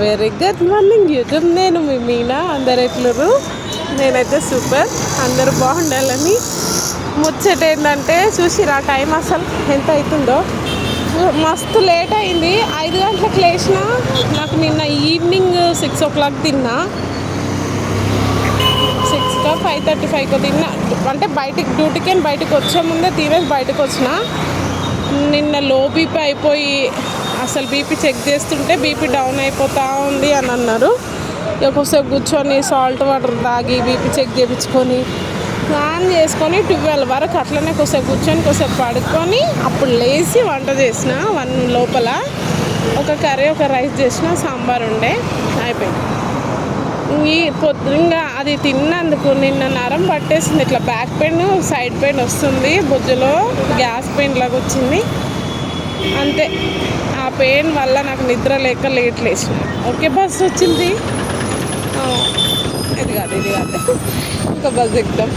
Very good morning YouTube. నేను మీ మీనా. అందరు ఎట్లురు? నేనైతే సూపర్. అందరూ బాగుండాలని. ముచ్చట ఏంటంటే చూసిరా టైం అసలు ఎంత అవుతుందో. మస్తు లేట్ అయింది. 5 గంటలకు లేచిన. నాకు నిన్న ఈవినింగ్ 6 o'clock తిన్నా. 6కో 5:35కో తిన్నా. అంటే బయటికి డ్యూటీకి బయటకు వచ్చే ముందే తినేసి బయటకు వచ్చిన. నిన్న లో బీపీ అయిపోయి అసలు బీపీ చెక్ చేస్తుంటే బీపీ డౌన్ అయిపోతూ ఉంది అని అన్నారు. ఒకసేపు కూర్చొని సాల్ట్ వాటర్ తాగి బీపీ చెక్ చేయించుకొని స్నానం చేసుకొని 12 వరకు అట్లనే కొద్దిసేపు కూర్చొని కొద్దిసేపు పడుకొని అప్పుడు లేచి వంట చేసిన. 1 లోపల ఒక కర్రీ ఒక రైస్ చేసిన, సాంబార్ ఉండే అయిపోయింది. ఈ పొద్దుగా అది తిన్నందుకు నిన్న నరం పట్టేసింది. ఇట్లా బ్యాక్ పెయిన్ సైడ్ పెయిన్ వస్తుంది, భుజంలో గ్యాస్ పెయిన్ లాగా వచ్చింది అంతే. ఆ పెయిన్ వల్ల నాకు నిద్ర లేక లేట్ లేచిన. ఓకే బస్ వచ్చింది. ఇది కాదు ఇంకా బస్ ఎక్కుదాం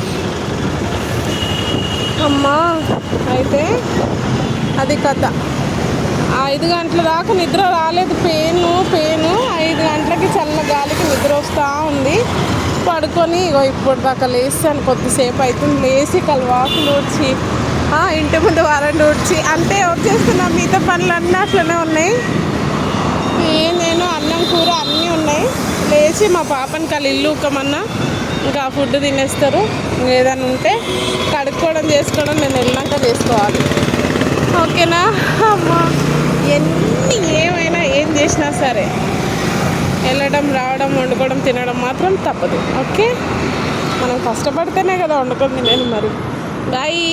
అమ్మా. అయితే అది కథ. 5 గంటల దాకా నిద్ర రాలేదు. పెయిన్ 5 గంటలకి చల్ల గాలికి నిద్ర వస్తూ ఉంది. పడుకొని ఇప్పుడు దాకా లేస్తాను. కొద్దిసేపు అవుతుంది లేచి కలవాకులు ఊడ్చి ఇంటి ముందు వరండి ఊడ్చి అంటే వచ్చేస్తున్నా. మిగతా పనులు అన్నీ అట్లనే ఉన్నాయి. నేను అన్నం కూర అన్నీ ఉన్నాయి. లేచి మా పాపని కళ్ళు ఇల్లు ఉక్కమన్నా ఇంకా ఫుడ్ తినేస్తారు. ఏదైనా ఉంటే కడుక్కోవడం చేసుకోవడం నేను వెళ్ళాక చేసుకోవాలి. ఓకేనా అమ్మా. ఏమైనా ఏం చేసినా సరే వెళ్ళడం రావడం వండుకోవడం తినడం మాత్రం తప్పదు. ఓకే మనం కష్టపడితేనే కదా వండుకొని తినేది. మరి బాయ్.